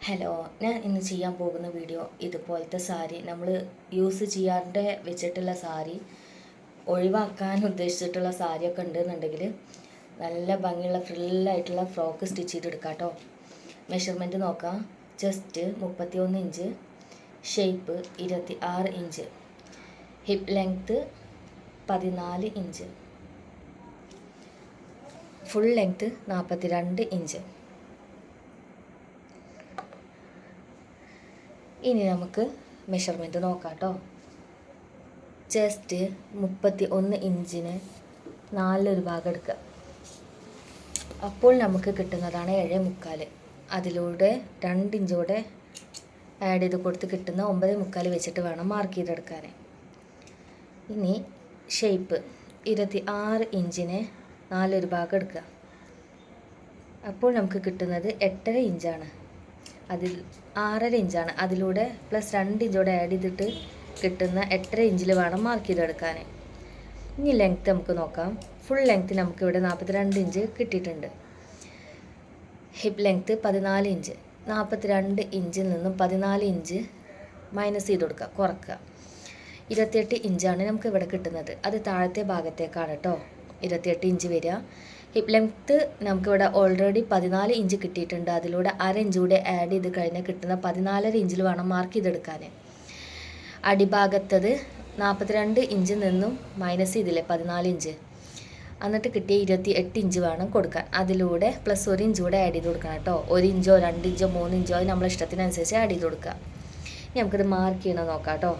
Hello, ഞാൻ ഇന്ന് ചെയ്യാൻ പോകുന്ന വീഡിയോ ഇതുപോലത്തെ സാരി നമ്മൾ യൂസ് ചെയ്യാണ്ട് വെച്ചിട്ടുള്ള സാരി ഒഴിവാക്കാൻ ഉദ്ദേശിച്ചിട്ടുള്ള സാരിയൊക്കെ ഉണ്ടെന്നുണ്ടെങ്കിൽ നല്ല ഭംഗിയുള്ള ഫ്രില്ലായിട്ടുള്ള ഫ്രോക്ക് സ്റ്റിച്ച് ചെയ്തെടുക്കാം കേട്ടോ. മെഷർമെൻറ്റ് നോക്കാം. Chest 31 inch, shape 26 inch, hip length 14 inch, full length 42 inch. ഇനി നമുക്ക് മെഷർമെൻറ്റ് നോക്കാം കേട്ടോ. ചെസ്റ്റ് 31 ഇഞ്ചിന് 4 ഭാഗം എടുക്കുക. അപ്പോൾ നമുക്ക് കിട്ടുന്നതാണ് 7.75. അതിലൂടെ 2 ഇഞ്ച് കൂടെ ആഡ് ചെയ്ത് കൊടുത്ത് കിട്ടുന്ന 9.75 വെച്ചിട്ട് വേണം മാർക്ക് ചെയ്തെടുക്കാൻ. ഇനി ഷേപ്പ് 26 ഇഞ്ചിന് 4 ഭാഗം എടുക്കുക. അപ്പോൾ നമുക്ക് കിട്ടുന്നത് 8.5 ഇഞ്ചാണ്. അതിൽ 6.5 ഇഞ്ചാണ്. അതിലൂടെ പ്ലസ് 2 ഇഞ്ചോടെ ആഡ് ചെയ്തിട്ട് കിട്ടുന്ന 8.5 ഇഞ്ചിൽ വേണം മാർക്ക് ചെയ്തെടുക്കാൻ. ഇനി ലെങ്ത്ത് നമുക്ക് നോക്കാം. ഫുൾ ലെങ്ത്ത് നമുക്കിവിടെ 42 ഇഞ്ച് കിട്ടിയിട്ടുണ്ട്. Hip length 14 inch. 42 ഇഞ്ചിൽ നിന്നും 14 ഇഞ്ച് മൈനസ് ചെയ്ത് കൊടുക്കുക, കുറക്കുക. 28 ഇഞ്ചാണ് നമുക്ക് ഇവിടെ കിട്ടുന്നത്. അത് താഴത്തെ ഭാഗത്തേക്കാണ് കേട്ടോ 28 ഇഞ്ച് വരിക. ഹിപ്പ് ലെങ്ത്ത് നമുക്കിവിടെ ഓൾറെഡി 14 ഇഞ്ച് കിട്ടിയിട്ടുണ്ട്. അതിലൂടെ 1/2 ഇഞ്ച് കൂടെ ആഡ് ചെയ്ത് കഴിഞ്ഞാൽ കിട്ടുന്ന 14.5 ഇഞ്ചിൽ വേണം മാർക്ക് ചെയ്തെടുക്കാൻ. അടിഭാഗത്തത് 42 ഇഞ്ചിൽ നിന്നും മൈനസ് ചെയ്തില്ലേ 14 ഇഞ്ച്, എന്നിട്ട് കിട്ടിയ 28 ഇഞ്ച് വേണം കൊടുക്കാൻ. അതിലൂടെ പ്ലസ് 1 ഇഞ്ച് കൂടെ ആഡ് ചെയ്ത് കൊടുക്കണം കേട്ടോ. 1 ഇഞ്ചോ 2 ഇഞ്ചോ 3 ഇഞ്ചോ അത് നമ്മളെ ഇഷ്ടത്തിനനുസരിച്ച് ആഡ് ചെയ്ത് കൊടുക്കുക. ഇനി നമുക്കിത് മാർക്ക് ചെയ്യണം നോക്കാം കേട്ടോ.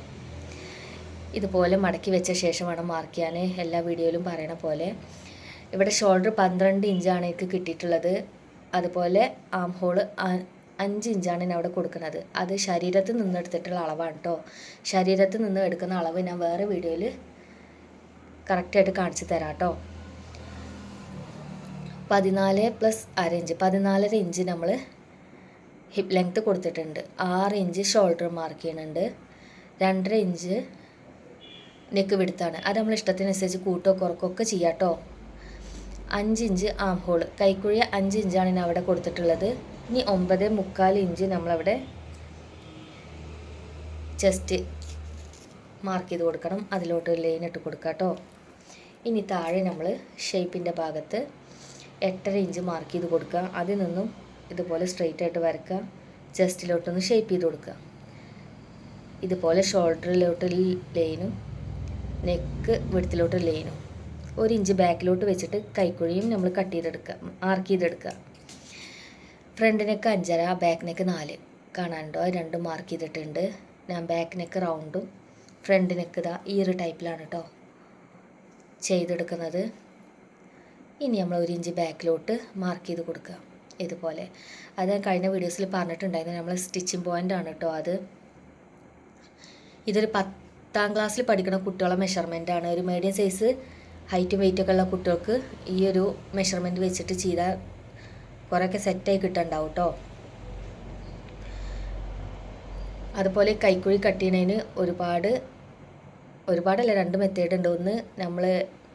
ഇതുപോലെ മടക്കി വെച്ച ശേഷം വേണം മാർക്ക് ചെയ്യാൻ. എല്ലാ വീഡിയോയിലും പറയണ പോലെ ഇവിടെ ഷോൾഡർ 12 ഇഞ്ചാണ് എനിക്ക് കിട്ടിയിട്ടുള്ളത്. അതുപോലെ ആം ഹോള് 5 ഇഞ്ചാണ് ഞാൻ അവിടെ കൊടുക്കുന്നത്. അത് ശരീരത്തിൽ നിന്ന് എടുത്തിട്ടുള്ള അളവാണ് കേട്ടോ. ശരീരത്തിൽ നിന്ന് എടുക്കുന്ന അളവ് ഞാൻ വേറെ വീഡിയോയിൽ കറക്റ്റായിട്ട് കാണിച്ചു തരാം കേട്ടോ. 14 + 1/2 ഇഞ്ച് 14.5 ഇഞ്ച് നമ്മൾ ഹിപ്പ് ലെങ്ത്ത് കൊടുത്തിട്ടുണ്ട്. 6 ഇഞ്ച് ഷോൾഡർ മാർക്ക് ചെയ്യുന്നുണ്ട്. 2.5 ഇഞ്ച് നെക്ക് വിടുത്താണ്. അത് നമ്മൾ ഇഷ്ടത്തിനനുസരിച്ച് കൂട്ടോ കുറക്കൊക്കെ ചെയ്യാം കേട്ടോ. 5 ഇഞ്ച് ആം ഹോൾ, കൈക്കുഴി 5 ഇഞ്ചാണ് ഞാൻ അവിടെ കൊടുത്തിട്ടുള്ളത്. ഇനി 9.25 ഇഞ്ച് നമ്മളവിടെ ചെസ്റ്റ് മാർക്ക് ചെയ്ത് കൊടുക്കണം. അതിലോട്ട് ലൈൻ ഇട്ട് കൊടുക്കാം കേട്ടോ. ഇനി താഴെ നമ്മൾ ഷേപ്പിൻ്റെ ഭാഗത്ത് 8.5 ഇഞ്ച് മാർക്ക് ചെയ്ത് കൊടുക്കുക. അതിൽ നിന്നും ഇതുപോലെ സ്ട്രെയിറ്റ് ആയിട്ട് വരക്കുക. ചെസ്റ്റിലോട്ടൊന്ന് ഷേപ്പ് ചെയ്ത് കൊടുക്കുക. ഇതുപോലെ ഷോൾഡറിലോട്ട് ലൈനും നെക്ക് വിടത്തിലോട്ട് ലൈനും 1 ഇഞ്ച് ബാക്കിലോട്ട് വെച്ചിട്ട് കൈക്കുഴിയും നമ്മൾ കട്ട് ചെയ്തെടുക്കുക, മാർക്ക് ചെയ്തെടുക്കുക. ഫ്രണ്ട് നെക്ക് 5.5, ബാക്ക് നെക്ക് 4 കാണാനുണ്ടോ? 2 മാർക്ക് ചെയ്തിട്ടുണ്ട്. ഞാൻ ബാക്ക് നെക്ക് റൗണ്ടും ഫ്രണ്ട് നെക്ക് ഇതാ ഈ ഒരു ടൈപ്പിലാണ് കേട്ടോ ചെയ്തെടുക്കുന്നത്. ഇനി നമ്മൾ 1 ഇഞ്ച് ബാക്കിലോട്ട് മാർക്ക് ചെയ്ത് കൊടുക്കുക ഇതുപോലെ. അത് കഴിഞ്ഞ വീഡിയോസിൽ പറഞ്ഞിട്ടുണ്ടായിരുന്നു, നമ്മൾ സ്റ്റിച്ചിങ് പോയിൻ്റ് ആണ് കേട്ടോ അത്. ഇതൊരു 10ാം ക്ലാസ്സിൽ പഠിക്കുന്ന കുട്ടികളെ മെഷർമെൻ്റ് ആണ്. ഒരു മീഡിയം സൈസ് ഹൈറ്റും വെയിറ്റൊക്കെ ഉള്ള കുട്ടികൾക്ക് ഈ ഒരു മെഷർമെൻറ്റ് വെച്ചിട്ട് ചെയ്താൽ കുറേയൊക്കെ സെറ്റായി കിട്ടുന്നുണ്ടാവും കേട്ടോ. അതുപോലെ കൈക്കുഴി കട്ട് ചെയ്യുന്നതിന് ഒരുപാടല്ല 2 മെത്തേഡ് ഉണ്ട്. ഒന്ന് നമ്മൾ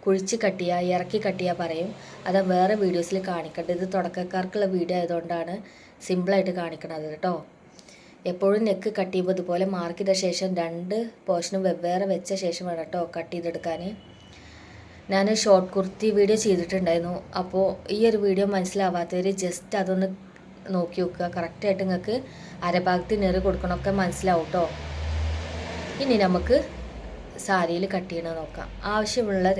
കുഴിച്ച് കട്ട് ചെയ്യുക, ഇറക്കി കട്ട് ചെയ്യുക പറയും. അത് വേറെ വീഡിയോസിൽ കാണിക്കേണ്ടത്. ഇത് തുടക്കക്കാർക്കുള്ള വീഡിയോ ആയതുകൊണ്ടാണ് സിമ്പിളായിട്ട് കാണിക്കണത് കേട്ടോ. എപ്പോഴും നെക്ക് കട്ട് ചെയ്യുമ്പോൾ ഇതുപോലെ മാർക്ക് ചെയ്ത ശേഷം 2 പോർഷനും വെവ്വേറെ വെച്ച ശേഷം വേണം കേട്ടോ കട്ട് ചെയ്തെടുക്കാൻ. ഞാൻ ഷോർട്ട് കുർത്തി വീഡിയോ ചെയ്തിട്ടുണ്ടായിരുന്നു. അപ്പോൾ ഈ ഒരു വീഡിയോ മനസ്സിലാവാത്തവർ ജസ്റ്റ് അതൊന്ന് നോക്കി നോക്കുക. കറക്റ്റായിട്ട് നിങ്ങൾക്ക് അരഭാഗത്ത് നെറി കൊടുക്കണമൊക്കെ മനസ്സിലാവും കേട്ടോ. ഇനി നമുക്ക് സാരിയിൽ കട്ട് ചെയ്യണത് നോക്കാം. ആവശ്യമുള്ള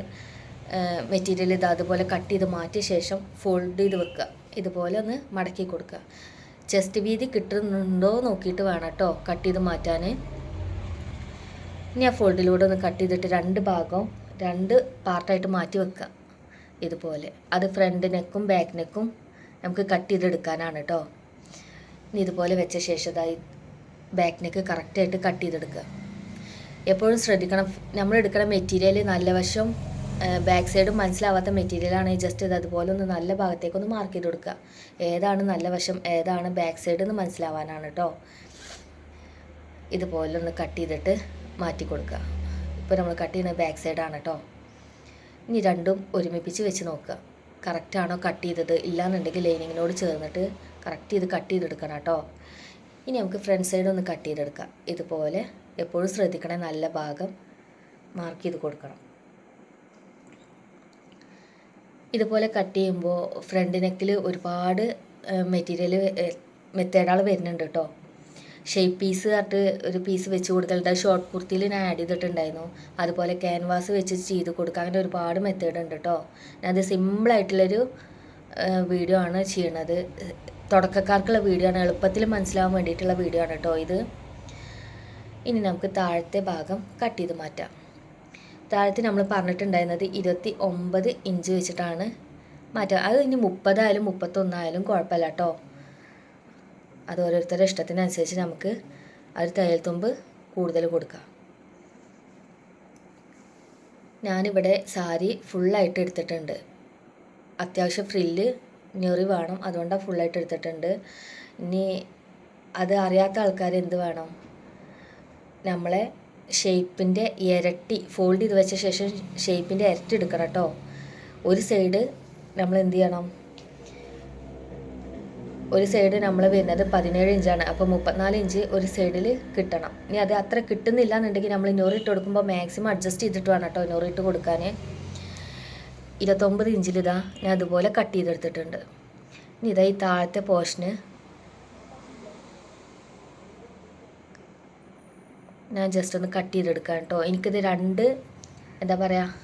മെറ്റീരിയൽ ഇത് അതുപോലെ കട്ട് ചെയ്ത് മാറ്റിയ ശേഷം ഫോൾഡ് ചെയ്ത് വെക്കുക. ഇതുപോലെ ഒന്ന് മടക്കി കൊടുക്കുക. ചെസ്റ്റ് വീതി കിട്ടുന്നുണ്ടോ നോക്കിയിട്ട് വേണം കേട്ടോ കട്ട് ചെയ്ത് മാറ്റാൻ. ഇനി ആ ഫോൾഡിലൂടെ ഒന്ന് കട്ട് ചെയ്തിട്ട് 2 ഭാഗവും 2 പാർട്ടായിട്ട് മാറ്റി വെക്കുക ഇതുപോലെ. അത് ഫ്രണ്ട് നെക്കും ബാക്ക് നെക്കും നമുക്ക് കട്ട് ചെയ്തെടുക്കാനാണ് കേട്ടോ. ഇനി ഇതുപോലെ വെച്ച ശേഷം ഇതായി ബാക്ക് നെക്ക് കറക്റ്റായിട്ട് കട്ട് ചെയ്തെടുക്കുക. എപ്പോഴും ശ്രദ്ധിക്കണം, നമ്മൾ എടുക്കുന്ന മെറ്റീരിയൽ നല്ല വശം ബാക്ക് സൈഡും മനസ്സിലാവാത്ത മെറ്റീരിയലാണെങ്കിൽ ജസ്റ്റ് ഇത് അതുപോലെ ഒന്ന് നല്ല ഭാഗത്തേക്കൊന്ന് മാർക്ക് ചെയ്ത് കൊടുക്കുക. ഏതാണ് നല്ല വശം ഏതാണ് ബാക്ക് സൈഡ് എന്ന് മനസ്സിലാവാനാണ് കേട്ടോ. ഇതുപോലെ ഒന്ന് കട്ട് ചെയ്തിട്ട് മാറ്റി കൊടുക്കുക. ഇപ്പോൾ നമ്മൾ കട്ട് ചെയ്യുന്ന ബാക്ക് സൈഡാണ് കേട്ടോ. ഇനി രണ്ടും ഒരുമിപ്പിച്ച് വെച്ച് നോക്കുക. കറക്റ്റാണോ കട്ട് ചെയ്തത്? ഇല്ലാന്നുണ്ടെങ്കിൽ ലൈനിങ്ങിനോട് ചേർന്നിട്ട് കറക്റ്റ് ചെയ്ത് കട്ട് ചെയ്തെടുക്കണം കേട്ടോ. ഇനി നമുക്ക് ഫ്രണ്ട് സൈഡ് ഒന്ന് കട്ട് ചെയ്തെടുക്കാം. ഇതുപോലെ എപ്പോഴും ശ്രദ്ധിക്കണേ, നല്ല ഭാഗം മാർക്ക് ചെയ്ത് കൊടുക്കണം. ഇതുപോലെ കട്ട് ചെയ്യുമ്പോൾ ഫ്രണ്ട് നെക്കിൽ ഒരുപാട് മെത്തേഡുകൾ വരുന്നുണ്ട് കേട്ടോ. ഷേപ്പ് പീസ് ആയിട്ട് ഒരു പീസ് വെച്ച് കൊടുക്കലുണ്ട്. ഷോർട്ട് കുർത്തിയിൽ ഞാൻ ആഡ് ചെയ്തിട്ടുണ്ടായിരുന്നു. അതുപോലെ ക്യാൻവാസ് വെച്ച് ചെയ്ത് കൊടുക്കുക. അങ്ങനെ ഒരുപാട് മെത്തേഡ് ഉണ്ട് കേട്ടോ. ഞാനത് സിമ്പിളായിട്ടുള്ളൊരു വീഡിയോ ആണ് ചെയ്യണത്. തുടക്കക്കാർക്കുള്ള വീഡിയോ ആണ്, എളുപ്പത്തിൽ മനസ്സിലാവാൻ വേണ്ടിയിട്ടുള്ള വീഡിയോ ആണ് കേട്ടോ ഇത്. ഇനി നമുക്ക് താഴത്തെ ഭാഗം കട്ട് ചെയ്ത് മാറ്റാം. താഴത്ത് നമ്മൾ പറഞ്ഞിട്ടുണ്ടായിരുന്നത് 29 ഇഞ്ച് വെച്ചിട്ടാണ് മാറ്റുക. അത് ഇനി 30 ആയാലും 31 ആയാലും കുഴപ്പമില്ല കേട്ടോ. അത് ഓരോരുത്തരുടെ ഇഷ്ടത്തിനനുസരിച്ച് നമുക്ക് ഒരു തയ്യൽ തുമ്പ് കൂടുതൽ കൊടുക്കാം. ഞാനിവിടെ സാരി ഫുള്ളായിട്ട് എടുത്തിട്ടുണ്ട്. അത്യാവശ്യം ഫ്രില്ല് ഞെറി വേണം, അതുകൊണ്ടാണ് ഫുള്ളായിട്ട് എടുത്തിട്ടുണ്ട്. ഇനി അത് അറിയാത്ത ആൾക്കാർ എന്ത് വേണം, നമ്മളെ ഷേപ്പിൻ്റെ ഇരട്ടി ഫോൾഡ് ചെയ്ത് വെച്ച ശേഷം ഷേപ്പിൻ്റെ ഇരട്ടി എടുക്കണം കേട്ടോ. ഒരു സൈഡ് നമ്മൾ എന്ത് ചെയ്യണം, ഒരു സൈഡ് നമ്മൾ വരുന്നത് 17 ഇഞ്ചാണ്. അപ്പോൾ 34 ഇഞ്ച് ഒരു സൈഡിൽ കിട്ടണം. ഇനി അത് അത്ര കിട്ടുന്നില്ല എന്നുണ്ടെങ്കിൽ നമ്മൾ ഞൊറിട്ട് കൊടുക്കുമ്പോൾ മാക്സിമം അഡ്ജസ്റ്റ് ചെയ്തിട്ട് വേണം കേട്ടോ ഞൊറിട്ട് കൊടുക്കാൻ. 29 ഇഞ്ചിൽ ഇതാ ഞാൻ അതുപോലെ കട്ട് ചെയ്തെടുത്തിട്ടുണ്ട്. ഇനി ഇതാ ഈ താഴത്തെ പോർഷന് ഞാൻ ജസ്റ്റ് ഒന്ന് കട്ട് ചെയ്തെടുക്കാം കേട്ടോ. എനിക്കിത് എന്താ പറയുക,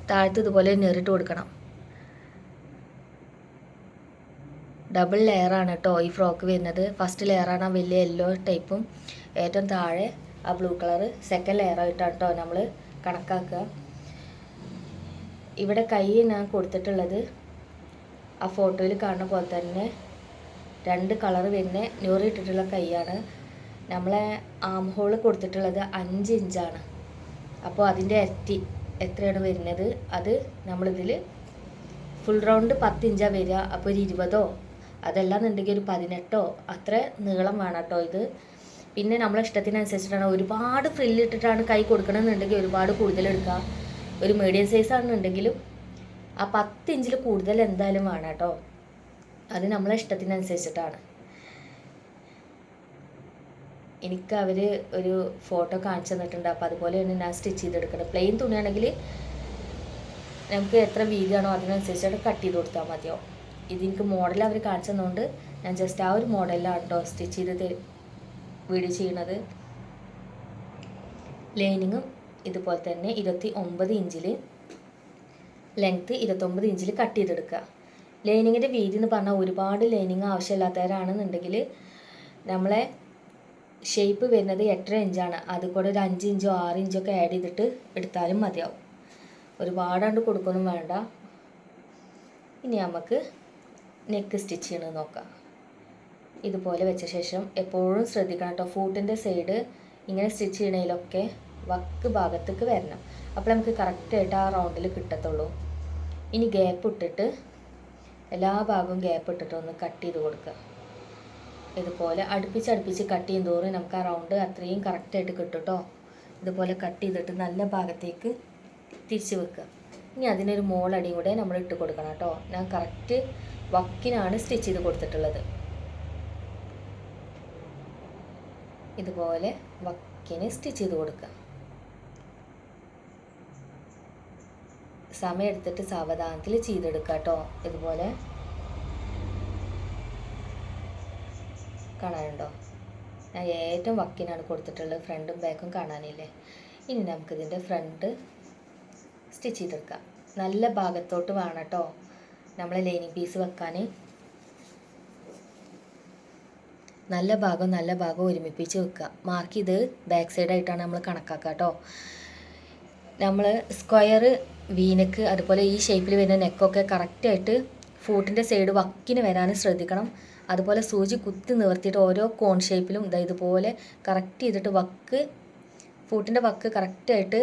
താഴത്ത് ഇതുപോലെ ഞെറിട്ട് കൊടുക്കണം. ഡബിൾ ലെയറാണ് കേട്ടോ ഈ ഫ്രോക്ക് വരുന്നത്. ഫസ്റ്റ് ലെയറാണ് ആ വലിയ യെല്ലോ ടൈപ്പും, ഏറ്റവും താഴെ ആ ബ്ലൂ കളറ് സെക്കൻഡ് ലെയറായിട്ടാണ് കേട്ടോ നമ്മൾ കണക്കാക്കുക. ഇവിടെ കൈ ഞാൻ കൊടുത്തിട്ടുള്ളത് ആ ഫോട്ടോയിൽ കാണുന്ന പോലെ തന്നെ 2 കളർ വരുന്ന ഞൊറി ഇട്ടിട്ടുള്ള കൈയാണ്. നമ്മളെ ആം ഹോൾ കൊടുത്തിട്ടുള്ളത് 5 ഇഞ്ചാണ്. അപ്പോൾ അതിൻ്റെ ഇരട്ടി എത്രയാണ് വരുന്നത്, അത് നമ്മളിതിൽ ഫുൾ റൗണ്ട് 10 ഇഞ്ചാണ് വരിക. അപ്പോൾ ഒരു 20ഓ അതല്ലാന്നുണ്ടെങ്കിൽ ഒരു 18ഓ അത്ര നീളം വേണം കേട്ടോ ഇത്. പിന്നെ നമ്മളെ ഇഷ്ടത്തിനനുസരിച്ചിട്ടാണ്. ഒരുപാട് ഫ്രില്ലിട്ടിട്ടാണ് കൈ കൊടുക്കണമെന്നുണ്ടെങ്കിൽ ഒരുപാട് കൂടുതൽ എടുക്കുക. ഒരു മീഡിയം സൈസ് ആണെന്നുണ്ടെങ്കിലും ആ 10 ഇഞ്ചിൽ കൂടുതൽ എന്തായാലും വേണം കേട്ടോ. അത് നമ്മളെ ഇഷ്ടത്തിനനുസരിച്ചിട്ടാണ്. എനിക്ക് അവർ ഒരു ഫോട്ടോ കാണിച്ചു തന്നിട്ടുണ്ട്. അപ്പോൾ അതുപോലെയാണ് ഞാൻ സ്റ്റിച്ച് ചെയ്തെടുക്കുന്നത്. പ്ലെയിൻ തുണിയാണെങ്കിൽ നമുക്ക് എത്ര വീതിയാണോ അതിനനുസരിച്ചിട്ട് കട്ട് ചെയ്ത് കൊടുത്താൽ മതിയോ. ഇതെനിക്ക് മോഡൽ അവർ കാണിച്ചു തന്നുകൊണ്ട് ഞാൻ ജസ്റ്റ് ആ ഒരു മോഡലിലാണ് കേട്ടോ സ്റ്റിച്ച് ചെയ്ത് വീഡിയോ ചെയ്യണത്. ലൈനിങ്ങും ഇതുപോലെ തന്നെ 29 ഇഞ്ചിൽ ലെങ്ത്ത് 29 ഇഞ്ചിൽ കട്ട് ചെയ്തെടുക്കുക. ലൈനിങ്ങിൻ്റെ വീതി എന്ന് പറഞ്ഞാൽ ഒരുപാട് ലൈനിങ് ആവശ്യമില്ലാത്തവരാണെന്നുണ്ടെങ്കിൽ നമ്മളെ ഷേപ്പ് വരുന്നത് 8.5 ഇഞ്ചാണ്. അത് കൂടെ ഒരു 5 ഇഞ്ചോ 6 ഇഞ്ചോ ഒക്കെ ആഡ് ചെയ്തിട്ട് എടുത്താലും മതിയാവും. ഒരുപാടാണ്ട് കൊടുക്കൊന്നും വേണ്ട. ഇനി നമുക്ക് നെക്ക് സ്റ്റിച്ച് ചെയ്യണമെന്ന് നോക്കാം. ഇതുപോലെ വെച്ച ശേഷം എപ്പോഴും ശ്രദ്ധിക്കണം കേട്ടോ, ഫൂട്ടിൻ്റെ സൈഡ് ഇങ്ങനെ സ്റ്റിച്ച് ചെയ്യണതിലൊക്കെ വക്ക് ഭാഗത്തേക്ക് വരണം. അപ്പോൾ നമുക്ക് കറക്റ്റായിട്ട് ആ റൗണ്ടിൽ കിട്ടത്തുള്ളൂ. ഇനി ഗ്യാപ്പ് ഇട്ടിട്ട് എല്ലാ ഭാഗവും ഗ്യാപ്പ് ഇട്ടിട്ട് ഒന്ന് കട്ട് ചെയ്ത് കൊടുക്കുക. ഇതുപോലെ അടുപ്പിച്ച് കട്ട് ചെയ്യും തോറും നമുക്ക് ആ റൗണ്ട് അത്രയും കറക്റ്റായിട്ട് കിട്ടും കേട്ടോ. ഇതുപോലെ കട്ട് ചെയ്തിട്ട് നല്ല ഭാഗത്തേക്ക് തിരിച്ച് വെക്കുക. ഇനി അതിനൊരു മോളടിയും കൂടെ നമ്മൾ ഇട്ട് കൊടുക്കണം കേട്ടോ. ഞാൻ കറക്റ്റ് വക്കിനാണ് സ്റ്റിച്ച് ചെയ്ത് കൊടുത്തിട്ടുള്ളത്. ഇതുപോലെ വക്കിന് സ്റ്റിച്ച് ചെയ്ത് കൊടുക്കുക. സമയം എടുത്തിട്ട് സാവധാനത്തിൽ ചെയ്തെടുക്കുക കേട്ടോ. ഇതുപോലെ കാണാനുണ്ടോ, ഞാൻ ഏറ്റവും വക്കിനാണ് കൊടുത്തിട്ടുള്ളത്. ഫ്രണ്ടും ബാക്കും കാണാനില്ലേ. ഇനി നമുക്കിതിൻ്റെ ഫ്രണ്ട് സ്റ്റിച്ച് ചെയ്തെടുക്കാം. നല്ല ഭാഗത്തോട്ട് വേണം കേട്ടോ നമ്മളെ ലൈനിങ് പീസ് വെക്കാൻ. നല്ല ഭാഗം ഒരുമിപ്പിച്ച് വെക്കുക. മാർക്ക് ചെയ്ത് ബാക്ക് സൈഡായിട്ടാണ് നമ്മൾ കണക്കാക്കുക കേട്ടോ. നമ്മൾ സ്ക്വയർ വീനക്ക് അതുപോലെ ഈ ഷേപ്പിൽ വരുന്ന നെക്കൊക്കെ കറക്റ്റായിട്ട് ഫൂട്ടിൻ്റെ സൈഡ് വക്കിന് വരാൻ ശ്രദ്ധിക്കണം. അതുപോലെ സൂചി കുത്തി നിവർത്തിയിട്ട് ഓരോ കോൺ ഷേപ്പിലും ഇതുപോലെ കറക്റ്റ് ചെയ്തിട്ട് ഫൂട്ടിൻ്റെ വക്ക് കറക്റ്റായിട്ട്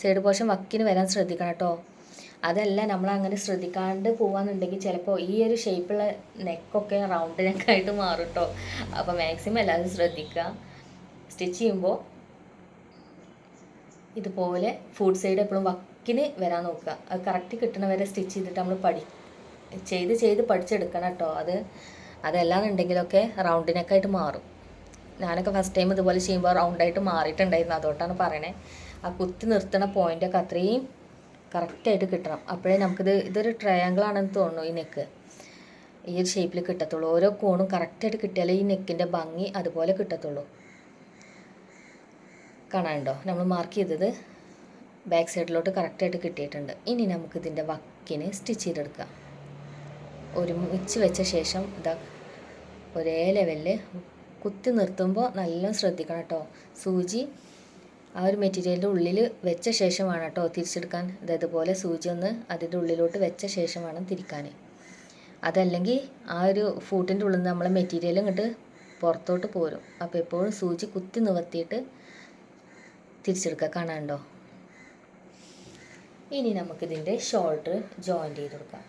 സൈഡ് പോർഷൻ വക്കിന് വരാൻ ശ്രദ്ധിക്കണം കേട്ടോ. അതല്ല നമ്മളങ്ങനെ ശ്രദ്ധിക്കാണ്ട് പോകാന്നുണ്ടെങ്കിൽ ചിലപ്പോൾ ഈ ഒരു ഷേപ്പുള്ള നെക്കൊക്കെ റൗണ്ട് നെക്കായിട്ട് മാറും കേട്ടോ. അപ്പോൾ മാക്സിമം എല്ലാവരും ശ്രദ്ധിക്കുക. സ്റ്റിച്ച് ചെയ്യുമ്പോൾ ഇതുപോലെ ഫുഡ് സൈഡ് എപ്പോഴും വക്കിന് വരാൻ നോക്കുക. അത് കറക്റ്റ് കിട്ടണ വരെ സ്റ്റിച്ച് ചെയ്തിട്ട് നമ്മൾ ചെയ്ത് പഠിച്ചെടുക്കണം കേട്ടോ. അതല്ലാന്നുണ്ടെങ്കിലൊക്കെ റൗണ്ട് നെക്കായിട്ട് മാറും. ഞാനൊക്കെ ഫസ്റ്റ് ടൈം ഇതുപോലെ ചെയ്യുമ്പോൾ റൗണ്ടായിട്ട് മാറിയിട്ടുണ്ടായിരുന്നു. അതുകൊണ്ടാണ് പറയണേ. ആ കുത്തി നിർത്തണ പോയിൻ്റൊക്കെ അത്രയും കറക്റ്റായിട്ട് കിട്ടണം. അപ്പോഴേ ഇതൊരു ട്രയാങ്കിൾ ആണെന്ന് തോന്നുന്നു. ഈ നെക്ക് ഈ ഒരു ഷേപ്പിൽ കിട്ടത്തുള്ളൂ. ഓരോ കോണും കറക്റ്റായിട്ട് കിട്ടിയാലേ ഈ നെക്കിൻ്റെ ഭംഗി അതുപോലെ കിട്ടത്തുള്ളൂ. കാണാനുണ്ടോ? നമ്മൾ മാർക്ക് ചെയ്തത് ബാക്ക് സൈഡിലോട്ട് കറക്റ്റായിട്ട് കിട്ടിയിട്ടുണ്ട്. ഇനി നമുക്ക് ഇതിൻ്റെ വക്കിന് സ്റ്റിച്ച് ചെയ്തെടുക്കാം. ഒരുമിച്ച് വെച്ച ശേഷം ഇതാ ഒരേ ലെവലിൽ കുത്തി നിർത്തുമ്പോൾ നല്ല ശ്രദ്ധിക്കണം കേട്ടോ. സൂചി ആ ഒരു മെറ്റീരിയലിൻ്റെ ഉള്ളിൽ വെച്ച ശേഷമാണ് കേട്ടോ തിരിച്ചെടുക്കാൻ. ഇതേപോലെ സൂചി ഒന്ന് അതിൻ്റെ ഉള്ളിലോട്ട് വെച്ച ശേഷം വേണം തിരിക്കാൻ. അതല്ലെങ്കിൽ ആ ഒരു ഫൂട്ടിൻ്റെ ഉള്ളിൽ നിന്ന് നമ്മളെ മെറ്റീരിയൽ ഇങ്ങോട്ട് പുറത്തോട്ട് പോരും. അപ്പോൾ എപ്പോഴും സൂചി കുത്തി നിവർത്തിയിട്ട് തിരിച്ചെടുക്കുക. കാണാനുണ്ടോ? ഇനി നമുക്കിതിൻ്റെ ഷോൾഡർ ജോയിൻറ്റ് ചെയ്ത് കൊടുക്കാം.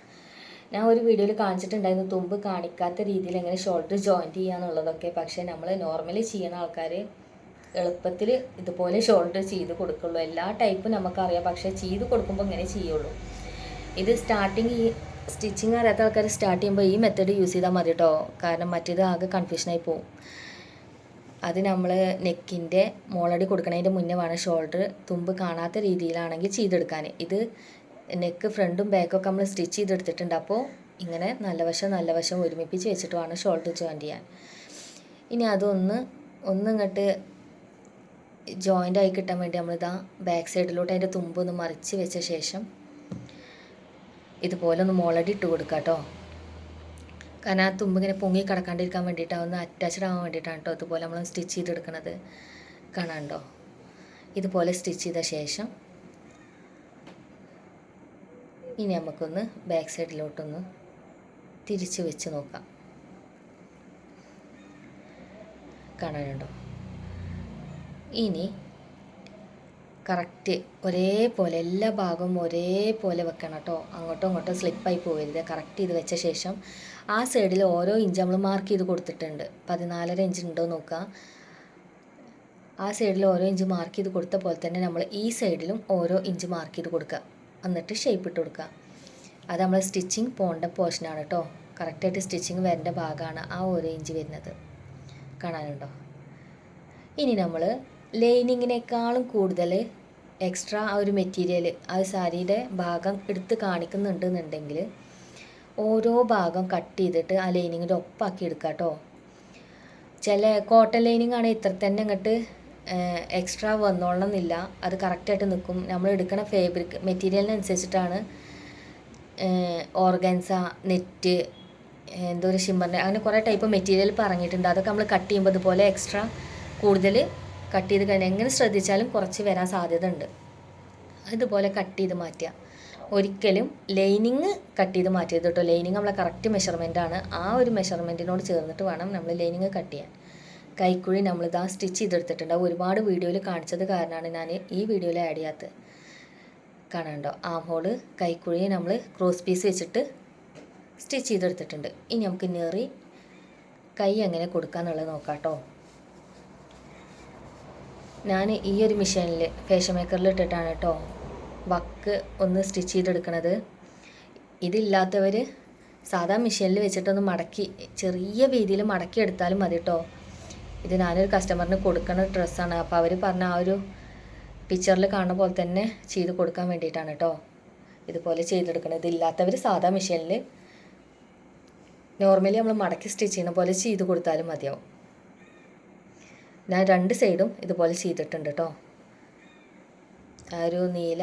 ഞാൻ ഒരു വീഡിയോയിൽ കാണിച്ചിട്ടുണ്ടായിരുന്നു തുമ്പ് കാണിക്കാത്ത രീതിയിൽ എങ്ങനെ ഷോൾഡർ ജോയിൻറ്റ് ചെയ്യാന്നുള്ളതൊക്കെ. പക്ഷേ നമ്മൾ നോർമലി ചെയ്യുന്ന ആൾക്കാർ എളുപ്പത്തിൽ ഇതുപോലെ ഷോൾഡർ ചെയ്ത് കൊടുക്കുള്ളൂ. എല്ലാ ടൈപ്പും നമുക്കറിയാം, പക്ഷേ ചെയ്ത് കൊടുക്കുമ്പോൾ ഇങ്ങനെ ചെയ്യുള്ളൂ. ഇത് ഈ സ്റ്റിച്ചിങ് അറിയാത്ത ആൾക്കാർ സ്റ്റാർട്ട് ചെയ്യുമ്പോൾ ഈ മെത്തേഡ് യൂസ് ചെയ്താൽ മതി കേട്ടോ. കാരണം മറ്റേത് ആകെ കൺഫ്യൂഷനായി പോകും. അത് നമ്മൾ നെക്കിൻ്റെ മോളടി കൊടുക്കണതിൻ്റെ മുന്നേ വേണം ഷോൾഡർ തുമ്പ് കാണാത്ത രീതിയിലാണെങ്കിൽ ചെയ്തെടുക്കാൻ. ഇത് നെക്ക് ഫ്രണ്ടും ബാക്കൊക്കെ നമ്മൾ സ്റ്റിച്ച് ചെയ്തെടുത്തിട്ടുണ്ട്. അപ്പോൾ ഇങ്ങനെ നല്ല വശം ഒരുമിപ്പിച്ച് വെച്ചിട്ട് വേണം ഷോൾഡർ ജോയിൻറ്റ് ചെയ്യാൻ. ഇനി അതൊന്ന് ഇങ്ങോട്ട് ജോയിൻ്റ് ആയി കിട്ടാൻ വേണ്ടി നമ്മളിതാ ബാക്ക് സൈഡിലോട്ട് അതിൻ്റെ തുമ്പൊന്ന് മറിച്ച് വെച്ച ശേഷം ഇതുപോലെ ഒന്ന് മോളടി ഇട്ട് കൊടുക്കുക കേട്ടോ. കാരണം ആ തുമ്പ് ഇങ്ങനെ പൊങ്ങി കിടക്കാണ്ടിരിക്കാൻ വേണ്ടിയിട്ടാണ്, ഒന്ന് അറ്റാച്ച്ഡ് ആവാൻ വേണ്ടിയിട്ടാണ് കേട്ടോ ഇതുപോലെ നമ്മൾ സ്റ്റിച്ച് ചെയ്തെടുക്കുന്നത്. കാണാനുണ്ടോ? ഇതുപോലെ സ്റ്റിച്ച് ചെയ്ത ശേഷം ഇനി നമുക്കൊന്ന് ബാക്ക് സൈഡിലോട്ടൊന്ന് തിരിച്ച് വെച്ച് നോക്കാം. കാണാനുണ്ടോ? ഇനി കറക്റ്റ് ഒരേപോലെ എല്ലാ ഭാഗവും ഒരേപോലെ വെക്കണം കേട്ടോ. അങ്ങോട്ടും ഇങ്ങോട്ടും സ്ലിപ്പായി പോകരുത്. കറക്റ്റ് ചെയ്ത് വെച്ച ശേഷം ആ സൈഡിൽ ഓരോ ഇഞ്ച് നമ്മൾ മാർക്ക് ചെയ്ത് കൊടുത്തിട്ടുണ്ട്. 14.5 ഇഞ്ച് ഉണ്ടോ നോക്കുക. ആ സൈഡിൽ ഓരോ ഇഞ്ച് മാർക്ക് ചെയ്ത് കൊടുത്ത പോലെ തന്നെ നമ്മൾ ഈ സൈഡിലും ഓരോ ഇഞ്ച് മാർക്ക് ചെയ്ത് കൊടുക്കുക. എന്നിട്ട് ഷേപ്പ് ഇട്ട് കൊടുക്കുക. അത് നമ്മൾ സ്റ്റിച്ചിങ് പോകേണ്ട പോർഷനാണ് കേട്ടോ. കറക്റ്റായിട്ട് സ്റ്റിച്ചിങ് വരേണ്ട ഭാഗമാണ് ആ ഓരോ ഇഞ്ച് വരുന്നത്. കാണാനുണ്ടോ? ഇനി നമ്മൾ ലൈനിങ്ങിനേക്കാളും കൂടുതൽ എക്സ്ട്രാ ആ ഒരു മെറ്റീരിയൽ ആ സാരിയുടെ ഭാഗം എടുത്ത് കാണിക്കുന്നുണ്ടെന്നുണ്ടെങ്കിൽ ഓരോ ഭാഗം കട്ട് ചെയ്തിട്ട് ആ ലൈനിങ്ങിൻ്റെ ഒപ്പാക്കി എടുക്കുക കേട്ടോ. ചില കോട്ടൺ ലൈനിങ് ആണെങ്കിൽ ഇത്ര തന്നെ അങ്ങോട്ട് എക്സ്ട്രാ വന്നോളണം എന്നില്ല. അത് കറക്റ്റായിട്ട് നിൽക്കും. നമ്മൾ എടുക്കുന്ന ഫാബ്രിക് മെറ്റീരിയലിനനുസരിച്ചിട്ടാണ്. ഓർഗൻസ, നെറ്റ്, എന്തോ ഒരു ഷിമ്മറിൻ്റെ അങ്ങനെ കുറേ ടൈപ്പ് മെറ്റീരിയൽ പറഞ്ഞിട്ടുണ്ട്. അതൊക്കെ നമ്മൾ കട്ട് ചെയ്യുമ്പോൾ ഇതുപോലെ എക്സ്ട്രാ കൂടുതൽ കട്ട് ചെയ്ത് കഴിഞ്ഞാൽ എങ്ങനെ ശ്രദ്ധിച്ചാലും കുറച്ച് വരാൻ സാധ്യത ഉണ്ട്. അതുപോലെ കട്ട് ചെയ്ത് മാറ്റുക. ഒരിക്കലും ലൈനിങ് കട്ട് ചെയ്ത് മാറ്റിയത് കേട്ടോ. ലൈനിങ് നമ്മളെ കറക്റ്റ് മെഷർമെൻറ്റാണ്. ആ ഒരു മെഷർമെൻറ്റിനോട് ചേർന്നിട്ട് വേണം നമ്മൾ ലൈനിങ് കട്ട് ചെയ്യാൻ. കൈക്കുഴി നമ്മളിതാ സ്റ്റിച്ച് ചെയ്തെടുത്തിട്ടുണ്ട്. ഒരുപാട് വീഡിയോയിൽ കാണിച്ചത് കാരണമാണ് ഞാൻ ഈ വീഡിയോയിൽ ആഡ് ചെയ്യാത്തത്. കാണാനുണ്ടോ? ആം ഹോള് കൈക്കുഴി നമ്മൾ ക്രോസ് പീസ് വെച്ചിട്ട് സ്റ്റിച്ച് ചെയ്തെടുത്തിട്ടുണ്ട്. ഇനി നമുക്ക് നെറി കൈ എങ്ങനെ കൊടുക്കാന്നുള്ളത് നോക്കാം കേട്ടോ. ഞാൻ ഈ ഒരു മെഷീനിൽ ഫാഷൻ മേക്കറിൽ ഇട്ടിട്ടാണ് കേട്ടോ വക്ക് ഒന്ന് സ്റ്റിച്ച് ചെയ്തെടുക്കണത്. ഇതില്ലാത്തവർ സാധാ മെഷീനിൽ വെച്ചിട്ടൊന്ന് മടക്കി ചെറിയ രീതിയിൽ മടക്കി എടുത്താലും മതി കേട്ടോ. ഇത് ഞാനൊരു കസ്റ്റമറിന് കൊടുക്കുന്ന ഡ്രസ്സാണ്. അപ്പോൾ അവർ പറഞ്ഞ ആ ഒരു പിക്ചറിൽ കാണുന്ന പോലെ തന്നെ ചെയ്ത് കൊടുക്കാൻ വേണ്ടിയിട്ടാണ് കേട്ടോ ഇതുപോലെ ചെയ്തെടുക്കുന്നത്. ഇതില്ലാത്തവർ സാധാ മെഷീനിൽ നോർമലി നമ്മൾ മടക്കി സ്റ്റിച്ച് ചെയ്യുന്ന പോലെ ചെയ്ത് കൊടുത്താലും മതിയാവും. ഞാൻ 2 സൈഡും ഇതുപോലെ ചെയ്തിട്ടുണ്ട് കേട്ടോ. ആ ഒരു നീല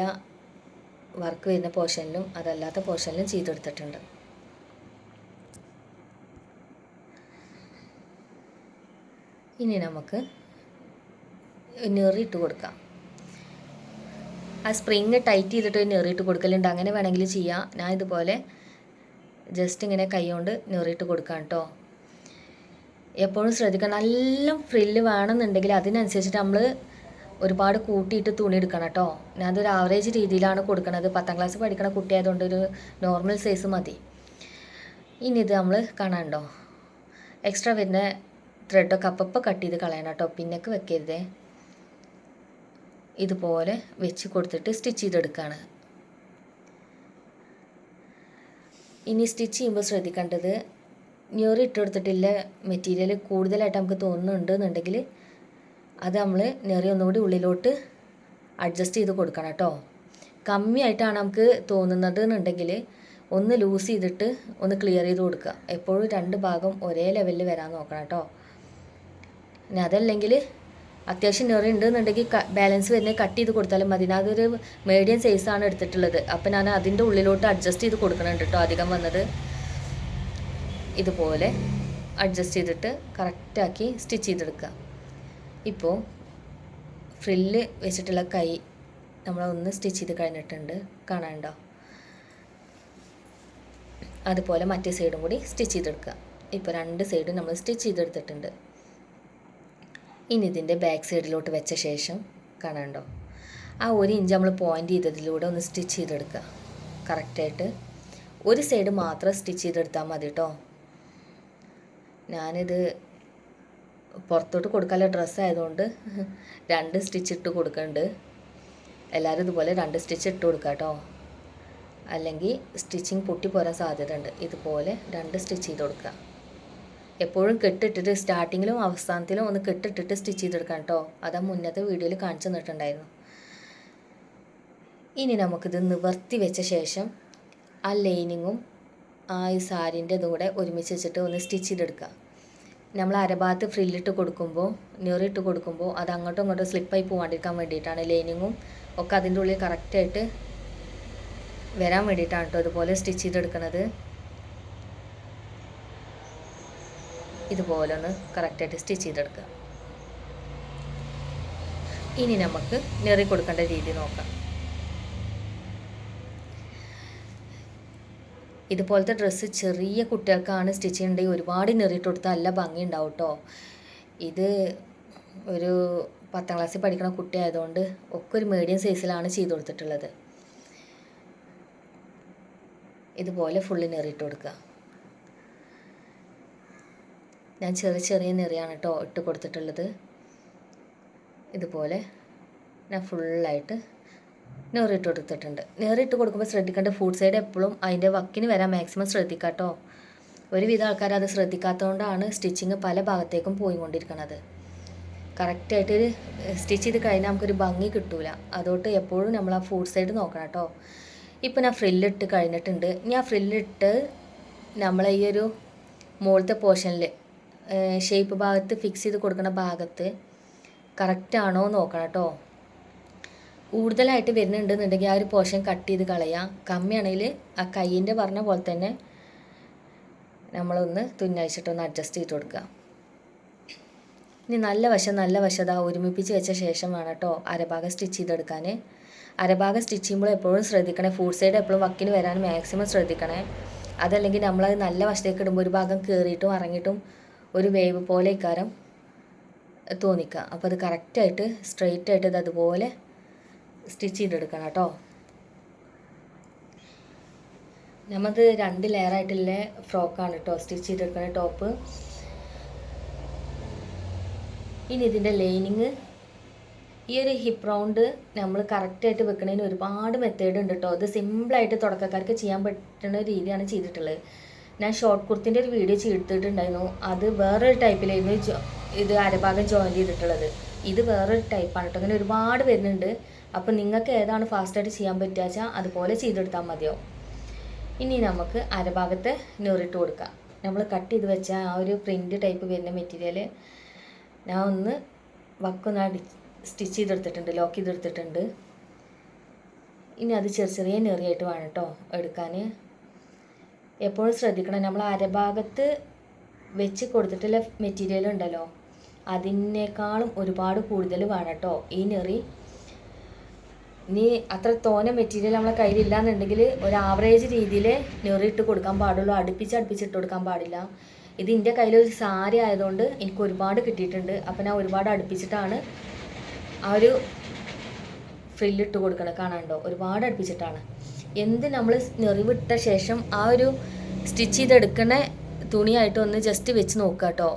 വർക്ക് വരുന്ന പോർഷനിലും അതല്ലാത്ത പോർഷനിലും ചെയ്തെടുത്തിട്ടുണ്ട്. ഇനി നമുക്ക് നെറിയിട്ട് കൊടുക്കാം. ആ സ്പ്രിങ് ടൈറ്റ് ചെയ്തിട്ട് നെറിയിട്ട് കൊടുക്കലുണ്ട്. അങ്ങനെ വേണമെങ്കിൽ ചെയ്യാം. ഞാൻ ഇതുപോലെ ജസ്റ്റ് ഇങ്ങനെ കൈ കൊണ്ട് നെറിയിട്ട് കൊടുക്കാം കേട്ടോ. എപ്പോഴും ശ്രദ്ധിക്കണം, നല്ല ഫ്രില്ല് വേണമെന്നുണ്ടെങ്കിൽ അതിനനുസരിച്ചിട്ട് നമ്മൾ ഒരുപാട് കൂട്ടിയിട്ട് തുണി എടുക്കണം കേട്ടോ. ഞാനതൊരു ആവറേജ് രീതിയിലാണ് കൊടുക്കുന്നത്. 10ാം ക്ലാസ് പഠിക്കണ കുട്ടിയായതുകൊണ്ട് ഒരു നോർമൽ സൈസ് മതി. ഇനി ഇത് നമ്മൾ കാണാനുണ്ടോ എക്സ്ട്രാ വരുന്ന ത്രെഡൊക്കെ അപ്പം കട്ട് ചെയ്ത് കളയണം കേട്ടോ. പിന്നൊക്കെ വെക്കരുതേ. ഇതുപോലെ വെച്ച് കൊടുത്തിട്ട് സ്റ്റിച്ച് ചെയ്തെടുക്കുകയാണ്. ഇനി സ്റ്റിച്ച് ചെയ്യുമ്പോൾ ശ്രദ്ധിക്കേണ്ടത്, ഞൊറി ഇട്ട് കൊടുത്തിട്ടില്ല മെറ്റീരിയൽ കൂടുതലായിട്ട് നമുക്ക് തോന്നുന്നുണ്ടെന്നുണ്ടെങ്കിൽ അത് നമ്മൾ ഞൊറി ഒന്നുകൂടി ഉള്ളിലോട്ട് അഡ്ജസ്റ്റ് ചെയ്ത് കൊടുക്കണം കേട്ടോ. കമ്മിയായിട്ടാണ് നമുക്ക് തോന്നുന്നത് എന്നുണ്ടെങ്കിൽ ഒന്ന് ലൂസ് ചെയ്തിട്ട് ഒന്ന് ക്ലിയർ ചെയ്ത് കൊടുക്കുക. എപ്പോഴും രണ്ട് ഭാഗം ഒരേ ലെവലിൽ വരാൻ നോക്കണം കേട്ടോ. ഇനി അതല്ലെങ്കിൽ അത്യാവശ്യം ഞൊറി ഉണ്ടെന്നുണ്ടെങ്കിൽ ബാലൻസ് വരുന്നത് കട്ട് ചെയ്ത് കൊടുത്താലും മതി. അതൊരു മീഡിയം സൈസാണ് എടുത്തിട്ടുള്ളത്. അപ്പം ഞാൻ അതിൻ്റെ ഉള്ളിലോട്ട് അഡ്ജസ്റ്റ് ചെയ്ത് കൊടുക്കണുണ്ട് കേട്ടോ. അധികം വന്നത് ഇതുപോലെ അഡ്ജസ്റ്റ് ചെയ്തിട്ട് കറക്റ്റാക്കി സ്റ്റിച്ച് ചെയ്തെടുക്കുക. ഇപ്പോൾ ഫ്രില്ല് വെച്ചിട്ടുള്ള കൈ നമ്മളൊന്ന് സ്റ്റിച്ച് ചെയ്ത് കഴിഞ്ഞിട്ടുണ്ട്, കാണാനുണ്ടോ? അതുപോലെ മറ്റേ സൈഡും കൂടി സ്റ്റിച്ച് ചെയ്തെടുക്കുക. ഇപ്പോൾ രണ്ട് സൈഡും നമ്മൾ സ്റ്റിച്ച് ചെയ്തെടുത്തിട്ടുണ്ട്. ഇനി ഇതിൻ്റെ ബാക്ക് സൈഡിലോട്ട് വെച്ച ശേഷം കാണാനുണ്ടോ, ആ 1 ഇഞ്ച് നമ്മൾ പോയിൻ്റ് ചെയ്തതിലൂടെ ഒന്ന് സ്റ്റിച്ച് ചെയ്തെടുക്കുക. കറക്റ്റായിട്ട് ഒരു സൈഡ് മാത്രം സ്റ്റിച്ച് ചെയ്തെടുത്താൽ മതി കേട്ടോ. ഞാനിത് പുറത്തോട്ട് കൊടുക്കാനുള്ള ഡ്രസ്സായതുകൊണ്ട് 2 സ്റ്റിച്ച് ഇട്ട് കൊടുക്കുന്നുണ്ട്. എല്ലാവരും ഇതുപോലെ 2 സ്റ്റിച്ച് ഇട്ട് കൊടുക്കുക കേട്ടോ, അല്ലെങ്കിൽ സ്റ്റിച്ചിങ് പൊട്ടി പോരാൻ സാധ്യത ഉണ്ട്. ഇതുപോലെ 2 സ്റ്റിച്ച് ചെയ്ത് കൊടുക്കുക. എപ്പോഴും കെട്ടിട്ടിട്ട് സ്റ്റാർട്ടിങ്ങിലും അവസാനത്തിലും ഒന്ന് കെട്ടിട്ടിട്ട് സ്റ്റിച്ച് ചെയ്തെടുക്കാം കേട്ടോ. അതാ മുന്നത്തെ വീഡിയോയിൽ കാണിച്ചു തന്നിട്ടുണ്ടായിരുന്നു. ഇനി നമുക്കിത് നിവർത്തി വെച്ച ശേഷം ആ ലൈനിങ്ങും ആ ഈ സാരീൻ്റെ ഇതും കൂടെ ഒരുമിച്ച് വെച്ചിട്ട് ഒന്ന് സ്റ്റിച്ച് ചെയ്തെടുക്കുക. നമ്മൾ അരഭാഗത്ത് ഫ്രില്ലിട്ട് കൊടുക്കുമ്പോൾ, ഞൊറിയിട്ട് കൊടുക്കുമ്പോൾ അത് അങ്ങോട്ടും ഇങ്ങോട്ടും സ്ലിപ്പായി പോകാണ്ടിരിക്കാൻ വേണ്ടിയിട്ടാണ്. ലൈനിങ്ങും ഒക്കെ അതിൻ്റെ ഉള്ളിൽ കറക്റ്റായിട്ട് വരാൻ വേണ്ടിയിട്ടാണ് കേട്ടോ ഇതുപോലെ സ്റ്റിച്ച് ചെയ്തെടുക്കുന്നത്. ഇതുപോലെ ഒന്ന് കറക്റ്റായിട്ട് സ്റ്റിച്ച് ചെയ്തെടുക്കുക. ഇനി നമുക്ക് ഞൊറി കൊടുക്കേണ്ട രീതി നോക്കാം. ഇതുപോലത്തെ ഡ്രസ്സ് ചെറിയ കുട്ടികൾക്കാണ് സ്റ്റിച്ച് ചെയ്യണമെങ്കിൽ ഒരുപാട് ഞൊറിയിട്ട് കൊടുത്താൽ നല്ല ഭംഗി ഉണ്ടാവും കേട്ടോ. ഇത് ഒരു 10ാം ക്ലാസ്സിൽ പഠിക്കുന്ന കുട്ടി ആയതുകൊണ്ട് ഒക്കെ ഒരു മീഡിയം സൈസിലാണ് ചെയ്ത് കൊടുത്തിട്ടുള്ളത്. ഇതുപോലെ ഫുള്ള് ഞൊറിയിട്ട് കൊടുക്കുക. ഞാൻ ചെറിയ ഞൊറിയാണ് കേട്ടോ ഇട്ട് കൊടുത്തിട്ടുള്ളത്. ഇതുപോലെ ഞാൻ ഫുള്ളായിട്ട് ഞൊറിയിട്ട് കൊടുത്തിട്ടുണ്ട്. ഞൊറിയിട്ട് കൊടുക്കുമ്പോൾ ശ്രദ്ധിക്കേണ്ട, ഫുഡ് സൈഡ് എപ്പോഴും അതിൻ്റെ വക്കിന് വരാൻ മാക്സിമം ശ്രദ്ധിക്കുക കേട്ടോ. ഒരുവിധ ആൾക്കാർ അത് ശ്രദ്ധിക്കാത്തതുകൊണ്ടാണ് സ്റ്റിച്ചിങ് പല ഭാഗത്തേക്കും പോയിക്കൊണ്ടിരിക്കുന്നത്. കറക്റ്റായിട്ട് സ്റ്റിച്ച് ചെയ്ത് കഴിഞ്ഞാൽ നമുക്കൊരു ഭംഗി കിട്ടൂല. അതുകൊണ്ട് എപ്പോഴും നമ്മൾ ആ ഫുഡ് സൈഡ് നോക്കണം കേട്ടോ. ഇപ്പോൾ ഞാൻ ഫ്രില്ലിട്ട് കഴിഞ്ഞിട്ടുണ്ട്. ഞാൻ ഫ്രില്ലിട്ട് നമ്മളെ ഈ ഒരു മുകളിലത്തെ പോർഷനിൽ ഷേപ്പ് ഭാഗത്ത് ഫിക്സ് ചെയ്ത് കൊടുക്കുന്ന ഭാഗത്ത് കറക്റ്റാണോ നോക്കണം കേട്ടോ. കൂടുതലായിട്ട് വരുന്നുണ്ടെന്നുണ്ടെങ്കിൽ ആ ഒരു പോർഷൻ കട്ട് ചെയ്ത് കളയാം. കമ്മിയാണെങ്കിൽ ആ കൈയിൻ്റെ പറഞ്ഞ പോലെ തന്നെ നമ്മളൊന്ന് തുന്നഴിച്ചിട്ടൊന്ന് അഡ്ജസ്റ്റ് ചെയ്ത് കൊടുക്കുക. ഇനി നല്ല വശം ഒരുമിപ്പിച്ച് വെച്ച ശേഷം വേണം കേട്ടോ അരഭാഗം സ്റ്റിച്ച് ചെയ്തെടുക്കാൻ. അരഭാഗം സ്റ്റിച്ച് ചെയ്യുമ്പോൾ എപ്പോഴും ശ്രദ്ധിക്കണേ, ഫുഡ് സൈഡ് എപ്പോഴും വക്കിന് വരാൻ മാക്സിമം ശ്രദ്ധിക്കണേ. അതല്ലെങ്കിൽ നമ്മളത് നല്ല വശത്തേക്ക് ഇടുമ്പോൾ ഒരു ഭാഗം കയറിയിട്ടും ഇറങ്ങിയിട്ടും ഒരു വേവ് പോലെ ഇക്കാരം തോന്നിക്കുക. അപ്പോൾ അത് കറക്റ്റായിട്ട് സ്ട്രെയിറ്റായിട്ട് ഇത് അതുപോലെ സ്റ്റിച്ച് ചെയ്തെടുക്കണം കേട്ടോ. നമ്മത് 2 ലെയറായിട്ടുള്ള ഫ്രോക്കാണ് കേട്ടോ സ്റ്റിച്ച് ചെയ്തെടുക്കുന്ന ടോപ്പ്. ഇനി ഇതിൻ്റെ ലൈനിങ്, ഈ ഒരു ഹിപ്പ് റൗണ്ട് നമ്മൾ കറക്റ്റായിട്ട് വെക്കുന്നതിന് ഒരുപാട് മെത്തേഡ് ഉണ്ട് കേട്ടോ. ഇത് സിമ്പിളായിട്ട് തുടക്കക്കാർക്ക് ചെയ്യാൻ പറ്റുന്ന രീതിയാണ് ചെയ്തിട്ടുള്ളത്. ഞാൻ ഷോർട്ട് കുർത്തിൻ്റെ ഒരു വീഡിയോ ചെയ്തിട്ടുണ്ടായിരുന്നു. അത് വേറൊരു ടൈപ്പിലായിരുന്നു ഇത് അരഭാഗം ജോയിൻ ചെയ്തിട്ടുള്ളത്. ഇത് വേറൊരു ടൈപ്പാണ് കേട്ടോ. അങ്ങനെ ഒരുപാട് വരുന്നുണ്ട്. അപ്പോൾ നിങ്ങൾക്ക് ഏതാണ് ഫാസ്റ്റായിട്ട് ചെയ്യാൻ പറ്റുക വെച്ചാൽ അതുപോലെ ചെയ്തെടുത്താൽ മതിയോ. ഇനി നമുക്ക് അരഭാഗത്തെ ഞൊറിയിട്ട് കൊടുക്കാം. നമ്മൾ കട്ട് ചെയ്ത് വെച്ച ആ ഒരു പ്രിൻ്റ് ടൈപ്പ് വരുന്ന മെറ്റീരിയൽ ഞാൻ ഒന്ന് വക്കൊന്ന് സ്റ്റിച്ച് ചെയ്തെടുത്തിട്ടുണ്ട്, ലോക്ക് ചെയ്തെടുത്തിട്ടുണ്ട്. ഇനി അത് ചെറിയ ഞൊറിയായിട്ട് വേണം കേട്ടോ എടുക്കാൻ. എപ്പോഴും ശ്രദ്ധിക്കണം, നമ്മൾ അരഭാഗത്ത് വെച്ച് കൊടുത്തിട്ടുള്ള മെറ്റീരിയൽ ഉണ്ടല്ലോ അതിനേക്കാളും ഒരുപാട് കൂടുതൽ വേണം കേട്ടോ ഈ ഞൊറി. ഇനി അത്ര തോനെ മെറ്റീരിയൽ നമ്മളെ കയ്യിലില്ല എന്നുണ്ടെങ്കിൽ ഒരു ആവറേജ് രീതിയിൽ ഞൊറി ഇട്ട് കൊടുക്കാൻ പാടുള്ളൂ, അടുപ്പിച്ചിട്ട് കൊടുക്കാൻ പാടില്ല. ഇത് എൻ്റെ കയ്യിലൊരു സാരി ആയതുകൊണ്ട് എനിക്ക് ഒരുപാട് കിട്ടിയിട്ടുണ്ട്. അപ്പോൾ ഞാൻ ഒരുപാട് അടുപ്പിച്ചിട്ടാണ് ആ ഒരു ഫ്രില്ലിട്ട് കൊടുക്കണം. കാണാണ്ടോ, ഒരുപാട് അടുപ്പിച്ചിട്ടാണ്. എന്ത് നമ്മൾ ഞൊറി വിട്ട ശേഷം ആ ഒരു സ്റ്റിച്ച് ചെയ്തെടുക്കുന്ന തുണിയായിട്ട് ഒന്ന് ജസ്റ്റ് വെച്ച് നോക്കുക കേട്ടോ,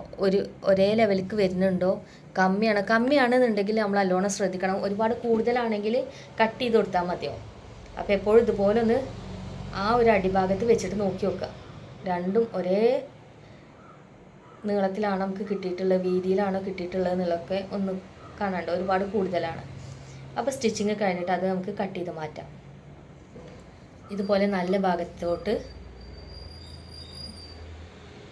ഒരേ ലെവലിലേക്ക് വരുന്നുണ്ടോ. കമ്മിയാണെന്നുണ്ടെങ്കിൽ നമ്മൾ നല്ലോണം ശ്രദ്ധിക്കണം. ഒരുപാട് കൂടുതലാണെങ്കിൽ കട്ട് ചെയ്ത് കൊടുത്താൽ മതിയോ. അപ്പോൾ എപ്പോഴും ഇതുപോലെ ഒന്ന് ആ ഒരു അടിഭാഗത്ത് വെച്ചിട്ട് നോക്കി നോക്കുക. രണ്ടും ഒരേ നീളത്തിലാണോ നമുക്ക് കിട്ടിയിട്ടുള്ളത്, വീതിയിലാണോ കിട്ടിയിട്ടുള്ളത് എന്നുള്ളതൊക്കെ ഒന്ന് കാണാണ്ട്, ഒരുപാട് കൂടുതലാണ്. അപ്പോൾ സ്റ്റിച്ചിങ് കഴിഞ്ഞിട്ട് അത് നമുക്ക് കട്ട് ചെയ്ത് മാറ്റാം. ഇതുപോലെ നല്ല ഭാഗത്തോട്ട്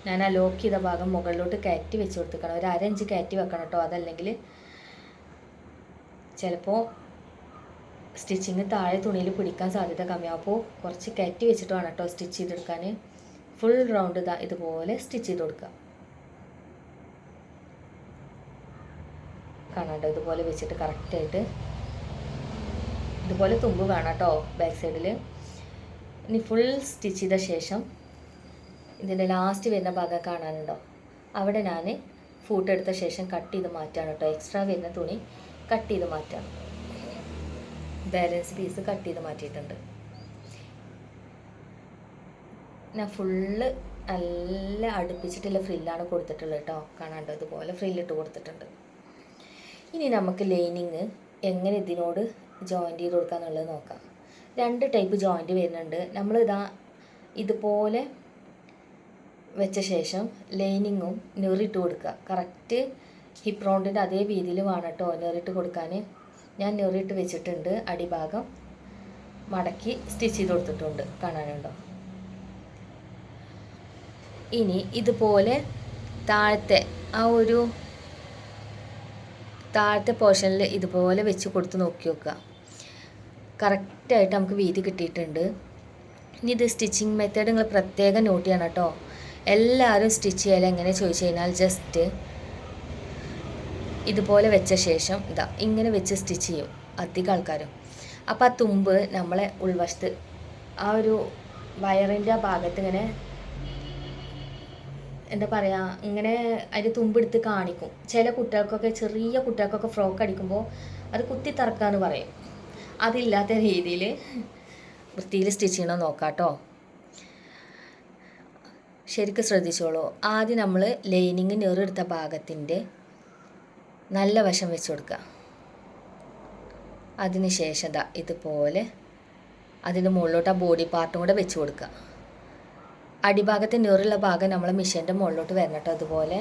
ഞാൻ ആ ലോക്ക് ചെയ്ത ഭാഗം മുകളിലോട്ട് കയറ്റി വെച്ച് കൊടുത്തിക്കണം. ഒരു 1/2 ഇഞ്ച് കയറ്റി വെക്കണം കേട്ടോ. അതല്ലെങ്കിൽ ചിലപ്പോൾ സ്റ്റിച്ചിങ് താഴെ തുണിയിൽ പിടിക്കാൻ സാധ്യത കമ്മിയാവും. അപ്പോൾ കുറച്ച് കയറ്റി വെച്ചിട്ട് വേണം കേട്ടോ സ്റ്റിച്ച് ചെയ്തെടുക്കാൻ. ഫുൾ റൗണ്ട് ഇതുപോലെ സ്റ്റിച്ച് ചെയ്ത് കൊടുക്കുക. കാണാണ്ടോ, ഇതുപോലെ വെച്ചിട്ട് കറക്റ്റായിട്ട് ഇതുപോലെ തുമ്പ് കാണാം കേട്ടോ ബാക്ക് സൈഡിൽ. ഇനി ഫുൾ സ്റ്റിച്ച് ചെയ്ത ശേഷം ഇതിൻ്റെ ലാസ്റ്റ് വരുന്ന ഭാഗം കാണാനുണ്ടോ, അവിടെ ഞാൻ ഫൂട്ട് എടുത്ത ശേഷം കട്ട് ചെയ്ത് മാറ്റാണ് കേട്ടോ. എക്സ്ട്രാ വരുന്ന തുണി കട്ട് ചെയ്ത് മാറ്റാണ്. ബാലൻസ് പീസ് കട്ട് ചെയ്ത് മാറ്റിയിട്ടുണ്ട്. ഞാൻ ഫുള്ള് നല്ല അടുപ്പിച്ചിട്ടുള്ള ഫ്രില്ലാണ് കൊടുത്തിട്ടുള്ളത് കേട്ടോ. കാണാണ്ടോ, ഇതുപോലെ ഫ്രില്ലിട്ട് കൊടുത്തിട്ടുണ്ട്. ഇനി നമുക്ക് ലൈനിങ് എങ്ങനെ ഇതിനോട് ജോയിൻ്റ് ചെയ്ത് കൊടുക്കുക എന്നുള്ളത് നോക്കാം. 2 ടൈപ്പ് ജോയിൻ്റ് വരുന്നുണ്ട്. നമ്മൾ ഇതുപോലെ വെച്ച ശേഷം ലൈനിങ്ങും നെറിട്ട് കൊടുക്കുക. കറക്റ്റ് ഹിപ്പ് റൗണ്ടിൻ്റെ അതേ വീതിയിൽ വേണം കേട്ടോ നെറിട്ട് കൊടുക്കാൻ. ഞാൻ നെറിട്ട് വെച്ചിട്ടുണ്ട്. അടിഭാഗം മടക്കി സ്റ്റിച്ച് ചെയ്ത് കൊടുത്തിട്ടുണ്ട്. കാണാനുണ്ടോ? ഇനി ഇതുപോലെ താഴത്തെ പോർഷനിൽ ഇതുപോലെ വെച്ച് കൊടുത്ത് നോക്കി നോക്കുക. കറക്റ്റായിട്ട് നമുക്ക് വീതി കിട്ടിയിട്ടുണ്ട്. ഇനി ഇത് സ്റ്റിച്ചിങ് മെത്തേഡ് നിങ്ങൾ പ്രത്യേകം നോട്ട് ചെയ്യണം കേട്ടോ. എല്ലാവരും സ്റ്റിച്ച് ചെയ്യാൻ എങ്ങനെ ചോദിച്ചു കഴിഞ്ഞാൽ ജസ്റ്റ് ഇതുപോലെ വെച്ച ശേഷം ഇങ്ങനെ വെച്ച് സ്റ്റിച്ച് ചെയ്യും അധികം ആൾക്കാരും. അപ്പോൾ ആ തുമ്പ് നമ്മളെ ഉൾവശത്ത് ആ ഒരു വയറിൻ്റെ ആ ഭാഗത്ത് ഇങ്ങനെ എന്താ പറയുക, ഇങ്ങനെ അതിൻ്റെ തുമ്പെടുത്ത് കാണിക്കും. ചില കുട്ടികൾക്കൊക്കെ, ചെറിയ കുട്ടികൾക്കൊക്കെ ഫ്രോക്ക് അടിക്കുമ്പോൾ അത് കുത്തി തറക്കാന്ന് പറയും. അതില്ലാത്ത രീതിയിൽ വൃത്തിയിൽ സ്റ്റിച്ച് ചെയ്യണമെന്ന് നോക്കാം കേട്ടോ. ശരിക്കും ശ്രദ്ധിച്ചോളൂ. ആദ്യം നമ്മൾ ലൈനിങ് നെറെടുത്ത ഭാഗത്തിൻ്റെ നല്ല വശം വെച്ച് കൊടുക്കുക. അതിന് ശേഷം ഇതുപോലെ അതിന് മുകളിലോട്ട് ആ ബോഡി പാർട്ടും കൂടെ വെച്ച് കൊടുക്കുക. അടിഭാഗത്തെ നെറുള്ള ഭാഗം നമ്മൾ മെഷീൻ്റെ മുകളിലോട്ട് വരണം കേട്ടോ. അതുപോലെ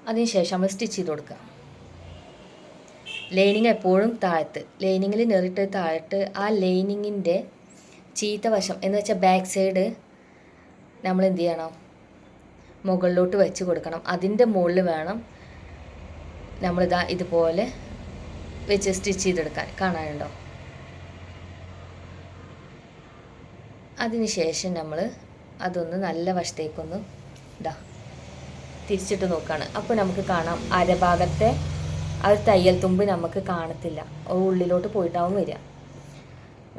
അതിന് ശേഷം നമ്മൾ സ്റ്റിച്ച് ചെയ്ത് കൊടുക്കുക. ലൈനിങ് എപ്പോഴും താഴത്ത്, ലൈനിങ്ങിൽ നെറിട്ട് താഴത്ത് ആ ലൈനിങ്ങിൻ്റെ ചീത്ത വശം എന്ന് വെച്ചാൽ ബാക്ക് സൈഡ് നമ്മൾ എന്ത് ചെയ്യണം, മുകളിലോട്ട് വെച്ച് കൊടുക്കണം. അതിൻ്റെ മുകളിൽ വേണം ഇതുപോലെ വെച്ച് സ്റ്റിച്ച് ചെയ്തെടുക്കാൻ. കാണാനുണ്ടോ? അതിന് ശേഷം നമ്മൾ അതൊന്ന് നല്ല വശത്തേക്കൊന്ന് തിരിച്ചിട്ട് നോക്കുകയാണ്. അപ്പോൾ നമുക്ക് കാണാം അരഭാഗത്തെ ആ ഒരു തയ്യൽ തുമ്പ് നമുക്ക് കാണത്തില്ല, ഉള്ളിലോട്ട് പോയിട്ടാവും വരിക.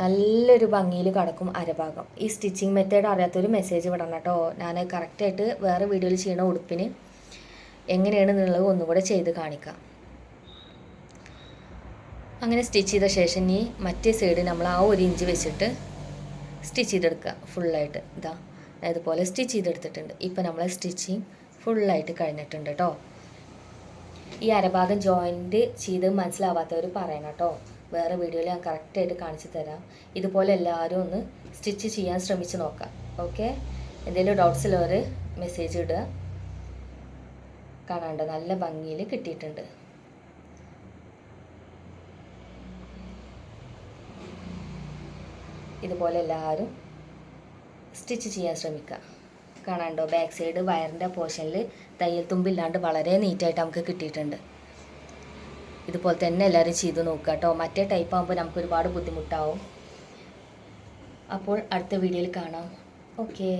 നല്ലൊരു ഭംഗിയിൽ കിടക്കും അരഭാഗം. ഈ സ്റ്റിച്ചിങ് മെത്തേഡ് അറിയാത്തൊരു മെസ്സേജ് വിടണം കേട്ടോ. ഞാൻ കറക്റ്റായിട്ട് വേറെ വീഡിയോയിൽ ചെയ്യണ ഉടുപ്പിന് എങ്ങനെയാണെന്നുള്ളത് ഒന്നുകൂടെ ചെയ്ത് കാണിക്കാം. അങ്ങനെ സ്റ്റിച്ച് ചെയ്ത ശേഷം ഇനി മറ്റേ സൈഡ് നമ്മൾ ആ 1 ഇഞ്ച് വെച്ചിട്ട് സ്റ്റിച്ച് ചെയ്തെടുക്കുക. ഫുള്ളായിട്ട് ഇതുപോലെ സ്റ്റിച്ച് ചെയ്തെടുത്തിട്ടുണ്ട്. ഇപ്പം നമ്മളെ സ്റ്റിച്ചിങ് ഫുള്ളായിട്ട് കഴിഞ്ഞിട്ടുണ്ട് കേട്ടോ. ഈ അരഭാഗം ജോയിൻറ്റ് ചെയ്ത് മനസ്സിലാവാത്തവർ പറയണം കേട്ടോ. വേറെ വീഡിയോയിൽ ഞാൻ കറക്റ്റായിട്ട് കാണിച്ചു തരാം. ഇതുപോലെ എല്ലാവരും ഒന്ന് സ്റ്റിച്ച് ചെയ്യാൻ ശ്രമിച്ച് നോക്കാം. ഓക്കെ, എന്തെങ്കിലും ഡൗട്ട്സ് ഉള്ളവർ മെസ്സേജ് ഇടുക. കാണാണ്ട് നല്ല ഭംഗിയിൽ കിട്ടിയിട്ടുണ്ട്. ഇതുപോലെ എല്ലാവരും സ്റ്റിച്ച് ചെയ്യാൻ ശ്രമിക്കുക. കാണാണ്ടോ, ബാക്ക് സൈഡ് വയറിൻ്റെ പോർഷനിൽ തയ്യൽ തുമ്പില്ലാണ്ട് വളരെ നീറ്റായിട്ട് നമുക്ക് കിട്ടിയിട്ടുണ്ട്. ഇതുപോലെ തന്നെ എല്ലാവരും ചെയ്ത് നോക്കുക കേട്ടോ. മറ്റേ ടൈപ്പ് ആകുമ്പോൾ നമുക്ക് ഒരുപാട് ബുദ്ധിമുട്ടാവും. അപ്പോൾ അടുത്ത വീഡിയോയിൽ കാണാം. ഓക്കേ.